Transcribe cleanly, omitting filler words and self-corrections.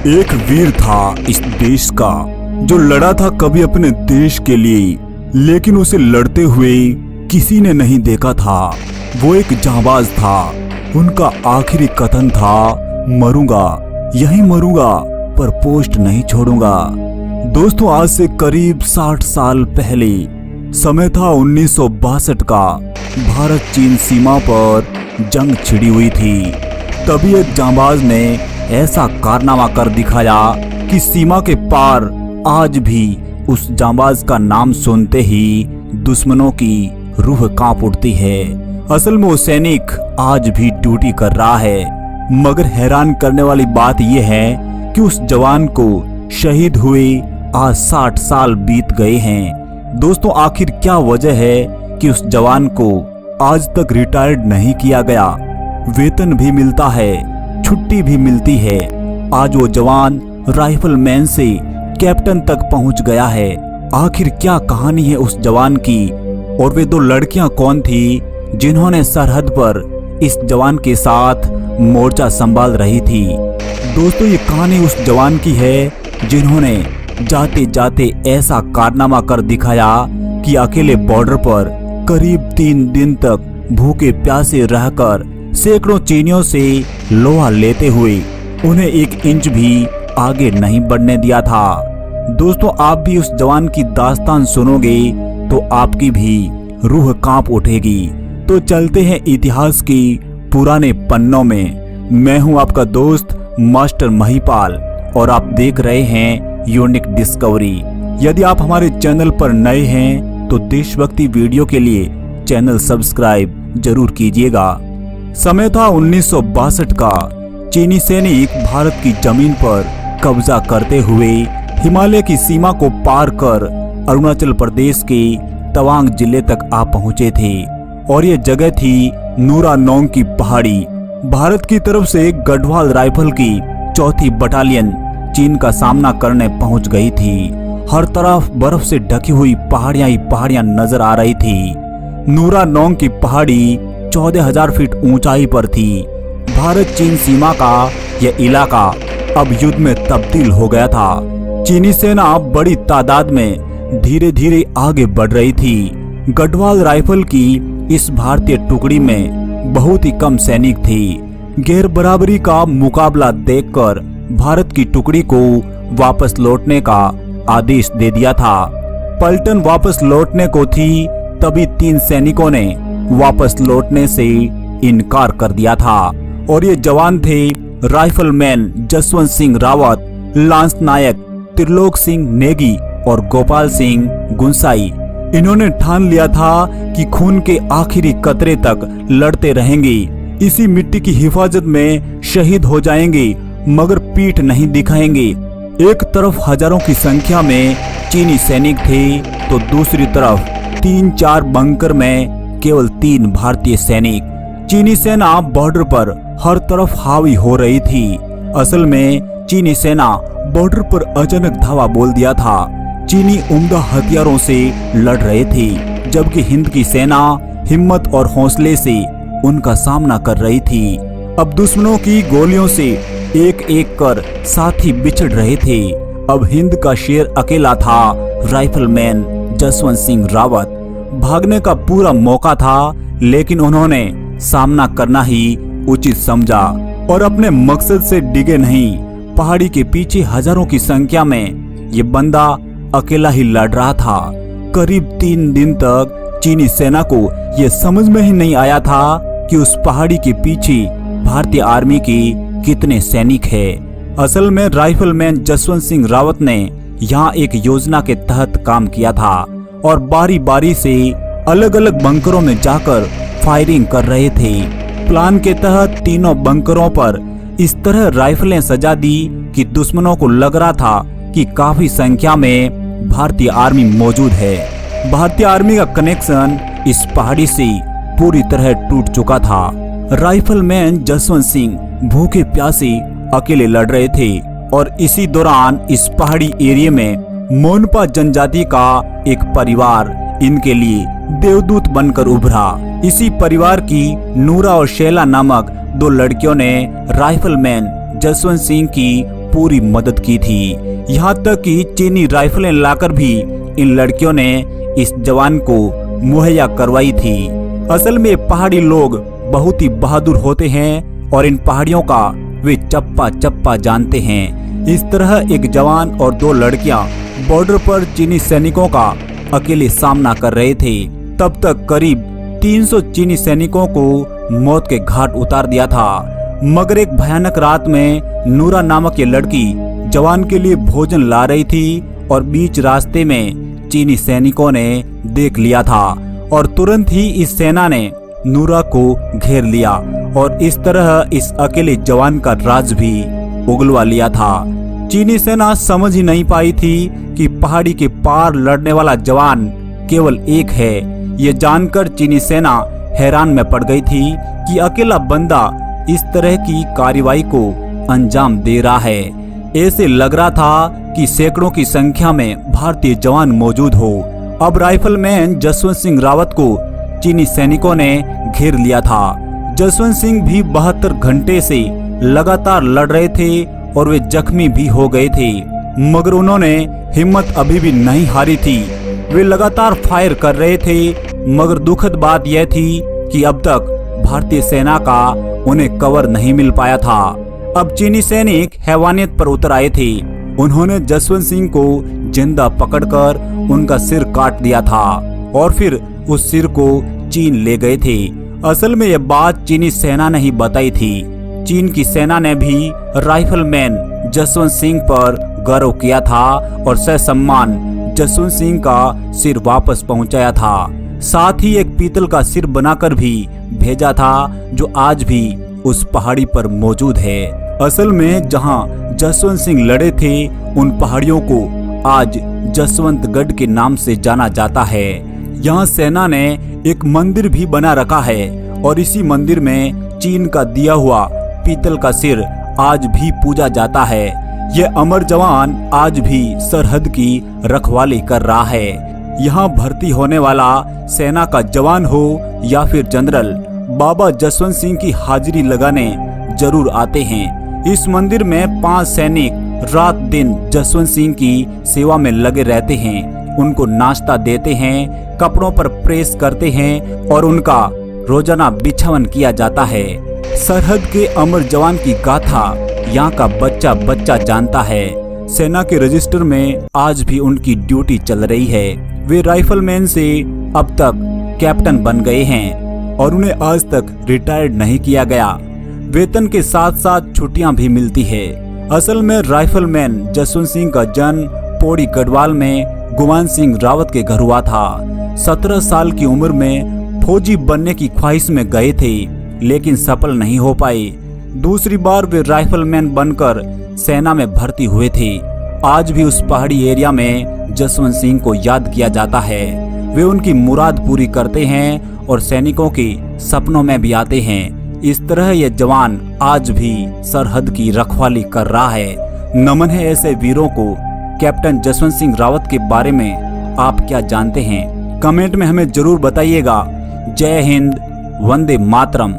एक वीर था इस देश का जो लड़ा था कभी अपने देश के लिए, लेकिन उसे लड़ते हुए किसी ने नहीं देखा था। वो एक जांबाज था। उनका आखिरी कथन था, मरूंगा, यहीं मरूंगा, पर पोस्ट नहीं छोड़ूंगा। दोस्तों, आज से करीब 60 साल पहले समय था 1962 का। भारत चीन सीमा पर जंग छिड़ी हुई थी। तभी एक जांबाज ने ऐसा कारनामा कर दिखाया कि सीमा के पार आज भी उस जांबाज का नाम सुनते ही दुश्मनों की रूह कांप उठती है। असल में वो सैनिक आज भी ड्यूटी कर रहा है। मगर हैरान करने वाली बात यह है कि उस जवान को शहीद हुए आज 60 साल बीत गए हैं। दोस्तों, आखिर क्या वजह है कि उस जवान को आज तक रिटायर्ड नहीं किया गया? वेतन भी मिलता है, छुट्टी भी मिलती है। आज वो जवान राइफलमैन से कैप्टन तक पहुंच गया है। आखिर क्या कहानी है उस जवान की? और वे दो लड़कियां कौन थी जिन्होंने सरहद पर इस जवान के साथ मोर्चा संभाल रही थी? दोस्तों, ये कहानी उस जवान की है जिन्होंने जाते जाते ऐसा कारनामा कर दिखाया कि अकेले बॉर्डर पर करीब 3 दिन तक भूखे प्यासे रहकर सैकड़ों चीनियों से लोहा लेते हुए उन्हें 1 इंच भी आगे नहीं बढ़ने दिया था। दोस्तों, आप भी उस जवान की दास्तान सुनोगे तो आपकी भी रूह कांप उठेगी। तो चलते हैं इतिहास की पुराने पन्नों में। मैं हूं आपका दोस्त मास्टर महिपाल और आप देख रहे हैं यूनिक डिस्कवरी। यदि आप हमारे चैनल पर नए हैं तो देशभक्ति वीडियो के लिए चैनल सब्सक्राइब जरूर कीजिएगा। समय था 1962 का। चीनी सैनिक भारत की जमीन पर कब्जा करते हुए हिमालय की सीमा को पार कर अरुणाचल प्रदेश के तवांग जिले तक आ पहुंचे थे। और ये जगह थी नूरा नोंग की पहाड़ी। भारत की तरफ से गढ़वाल राइफल की 4थी बटालियन चीन का सामना करने पहुंच गई थी। हर तरफ बर्फ से ढकी हुई पहाड़ियां ही पहाड़ियां नजर आ रही थी। नूरा नोंग की पहाड़ी 14,000 फीट ऊंचाई पर थी। भारत चीन सीमा का यह इलाका अब युद्ध में तब्दील हो गया था। चीनी सेना बड़ी तादाद में धीरे धीरे आगे बढ़ रही थी। गढ़वाल राइफल की इस भारतीय टुकड़ी में बहुत ही कम सैनिक थे। गैर बराबरी का मुकाबला देखकर भारत की टुकड़ी को वापस लौटने का आदेश दे दिया था। पलटन वापस लौटने को थी, तभी 3 सैनिकों ने वापस लौटने से इनकार कर दिया था। और ये जवान थे राइफलमैन जसवंत सिंह रावत, लांस नायक त्रिलोक सिंह नेगी और गोपाल सिंह गुंसाई। इन्होंने ठान लिया था कि खून के आखिरी कतरे तक लड़ते रहेंगे, इसी मिट्टी की हिफाजत में शहीद हो जाएंगे, मगर पीठ नहीं दिखाएंगे। एक तरफ हजारों की संख्या में चीनी सैनिक थे तो दूसरी तरफ 3-4 बंकर में केवल 3 भारतीय सैनिक। चीनी सेना बॉर्डर पर हर तरफ हावी हो रही थी। असल में चीनी सेना बॉर्डर पर अचानक धावा बोल दिया था। चीनी उम्दा हथियारों से लड़ रहे थे, जबकि हिंद की सेना हिम्मत और हौसले से उनका सामना कर रही थी। अब दुश्मनों की गोलियों से एक एक कर साथी बिछड़ रहे थे। अब हिंद का शेर अकेला था, राइफलमैन जसवंत सिंह रावत। भागने का पूरा मौका था, लेकिन उन्होंने सामना करना ही उचित समझा और अपने मकसद से डिगे नहीं। पहाड़ी के पीछे हजारों की संख्या में ये बंदा अकेला ही लड़ रहा था। करीब 3 दिन तक चीनी सेना को यह समझ में ही नहीं आया था कि उस पहाड़ी के पीछे भारतीय आर्मी के कितने सैनिक हैं। असल में राइफलमैन जसवंत सिंह रावत ने यहाँ एक योजना के तहत काम किया था और बारी बारी से अलग अलग बंकरों में जाकर फायरिंग कर रहे थे। प्लान के तहत तीनों बंकरों पर इस तरह राइफलें सजा दी कि दुश्मनों को लग रहा था कि काफी संख्या में भारतीय आर्मी मौजूद है। भारतीय आर्मी का कनेक्शन इस पहाड़ी से पूरी तरह टूट चुका था। राइफलमैन जसवंत सिंह भूखे प्यासे अकेले लड़ रहे थे और इसी दौरान इस पहाड़ी एरिया में मोनपा जनजाति का एक परिवार इनके लिए देवदूत बनकर उभरा। इसी परिवार की नूरा और शैला नामक 2 लड़कियों ने राइफलमैन जसवंत सिंह की पूरी मदद की थी। यहाँ तक कि चीनी राइफलें लाकर भी इन लड़कियों ने इस जवान को मुहैया करवाई थी। असल में पहाड़ी लोग बहुत ही बहादुर होते हैं और इन पहाड़ियों का वे चप्पा चप्पा जानते हैं। इस तरह एक जवान और 2 लड़कियां बॉर्डर पर चीनी सैनिकों का अकेले सामना कर रहे थे। तब तक करीब 300 चीनी सैनिकों को मौत के घाट उतार दिया था। मगर एक भयानक रात में नूरा नामक ये लड़की जवान के लिए भोजन ला रही थी और बीच रास्ते में चीनी सैनिकों ने देख लिया था और तुरंत ही इस सेना ने नूरा को घेर लिया और इस तरह इस अकेले जवान का राज भी उगलवा लिया था। चीनी सेना समझ ही नहीं पाई थी कि पहाड़ी के पार लड़ने वाला जवान केवल एक है। ये जानकर चीनी सेना हैरान में पड़ गई थी कि अकेला बंदा इस तरह की कार्रवाई को अंजाम दे रहा है। ऐसे लग रहा था कि सैकड़ों की संख्या में भारतीय जवान मौजूद हो। अब राइफलमैन जसवंत सिंह रावत को चीनी सैनिकों ने घेर लिया था। जसवंत सिंह भी 72 घंटे से लगातार लड़ रहे थे और वे जख्मी भी हो गए थे, मगर उन्होंने हिम्मत अभी भी नहीं हारी थी। वे लगातार फायर कर रहे थे, मगर दुखद बात यह थी कि अब तक भारतीय सेना का उन्हें कवर नहीं मिल पाया था। अब चीनी सैनिक हैवानियत पर उतर आए थे। उन्होंने जसवंत सिंह को जिंदा पकड़कर उनका सिर काट दिया था और फिर उस सिर को चीन ले गए थे। असल में यह बात चीनी सेना ने ही बताई थी। चीन की सेना ने भी राइफलमैन जसवंत सिंह पर गर्व किया था और ससम्मान जसवंत सिंह का सिर वापस पहुंचाया था। साथ ही एक पीतल का सिर बनाकर भी भेजा था जो आज भी उस पहाड़ी पर मौजूद है। असल में जहां जसवंत सिंह लड़े थे उन पहाड़ियों को आज जसवंतगढ़ के नाम से जाना जाता है। यहाँ सेना ने एक मंदिर भी बना रखा है और इसी मंदिर में चीन का दिया हुआ पीतल का सिर आज भी पूजा जाता है। यह अमर जवान आज भी सरहद की रखवाली कर रहा है। यहाँ भर्ती होने वाला सेना का जवान हो या फिर जनरल, बाबा जसवंत सिंह की हाजिरी लगाने जरूर आते हैं। इस मंदिर में 5 सैनिक रात दिन जसवंत सिंह की सेवा में लगे रहते हैं। उनको नाश्ता देते हैं, कपड़ों पर प्रेस करते हैं और उनका रोजाना बिछावन किया जाता है। सरहद के अमर जवान की गाथा यहाँ का बच्चा बच्चा जानता है। सेना के रजिस्टर में आज भी उनकी ड्यूटी चल रही है। वे राइफलमैन से अब तक कैप्टन बन गए हैं और उन्हें आज तक रिटायर्ड नहीं किया गया। वेतन के साथ साथ छुट्टियां भी मिलती है। असल में राइफलमैन जसवंत सिंह का जन्म पौड़ी गढ़वाल में गुमान सिंह रावत के घर हुआ था। 17 साल की उम्र में फौजी बनने की ख्वाहिश में गए थे, लेकिन सफल नहीं हो पाए। दूसरी बार वे राइफलमैन बनकर सेना में भर्ती हुए थे। आज भी उस पहाड़ी एरिया में जसवंत सिंह को याद किया जाता है। वे उनकी मुराद पूरी करते हैं और सैनिकों के सपनों में भी आते हैं। इस तरह यह जवान आज भी सरहद की रखवाली कर रहा है। नमन है ऐसे वीरों को। कैप्टन जसवंत सिंह रावत के बारे में आप क्या जानते हैं? कमेंट में हमें जरूर बताइएगा। जय हिंद, वंदे मातरम।